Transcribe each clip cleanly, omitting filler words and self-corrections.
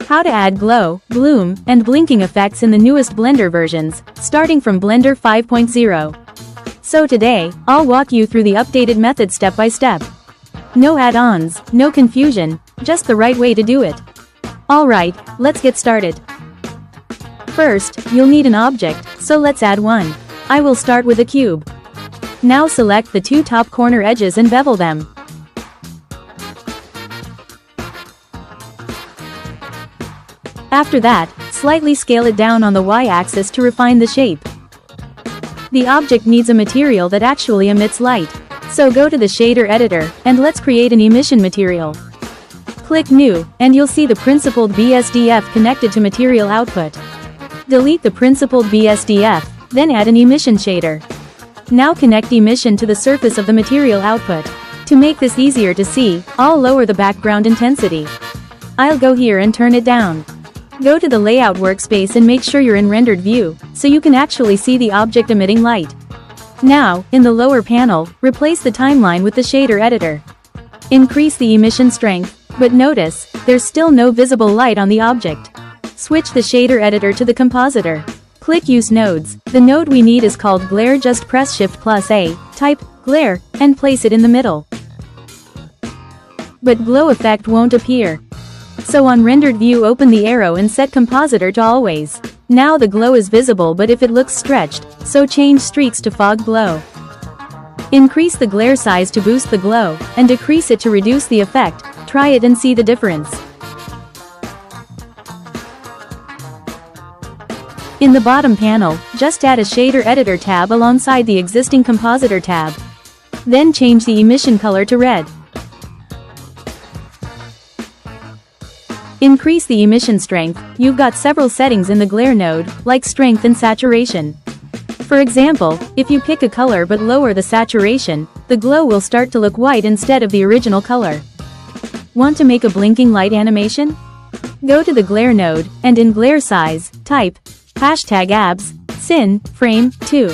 How to add glow, bloom, and blinking effects in the newest Blender versions, starting from Blender 5.0. So today, I'll walk you through the updated method step by step. No add-ons, no confusion, just the right way to do it. Alright, let's get started. First, you'll need an object, so let's add one. I will start with a cube. Now select the two top corner edges and bevel them. After that, slightly scale it down on the y-axis to refine the shape. The object needs a material that actually emits light. So go to the shader editor, and let's create an emission material. Click New, and you'll see the principled BSDF connected to material output. Delete the principled BSDF, then add an emission shader. Now connect emission to the surface of the material output. To make this easier to see, I'll lower the background intensity. I'll go here and turn it down. Go to the layout workspace and make sure you're in rendered view, so you can actually see the object emitting light. Now, in the lower panel, replace the timeline with the shader editor. Increase the emission strength, but notice, there's still no visible light on the object. Switch the shader editor to the Compositor. Click Use Nodes. The node we need is called Glare. Just press Shift+A, type Glare, and place it in the middle. But glow effect won't appear. So on rendered view, open the arrow and set Compositor to always. Now the glow is visible, but if it looks stretched, so change streaks to fog glow. Increase the glare size to boost the glow, and decrease it to reduce the effect. Try it and see the difference. In the bottom panel, just add a shader editor tab alongside the existing Compositor tab. Then change the emission color to red. Increase the emission strength. You've got several settings in the glare node, like strength and saturation. For example, if you pick a color but lower the saturation, the glow will start to look white instead of the original color. Want to make a blinking light animation? Go to the glare node, and in glare size, type #abs sin frame 2.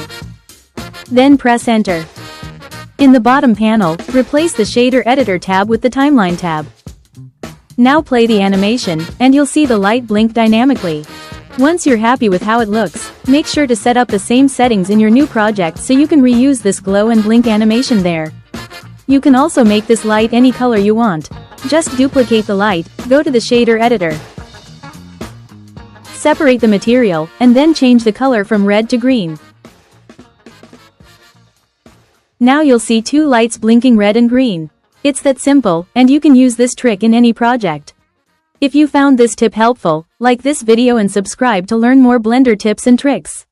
Then press enter. In the bottom panel, replace the shader editor tab with the timeline tab. Now play the animation, and you'll see the light blink dynamically. Once you're happy with how it looks, make sure to set up the same settings in your new project so you can reuse this glow and blink animation there. You can also make this light any color you want. Just duplicate the light, go to the shader editor. Separate the material, and then change the color from red to green. Now you'll see two lights blinking red and green. It's that simple, and you can use this trick in any project. If you found this tip helpful, like this video and subscribe to learn more Blender tips and tricks.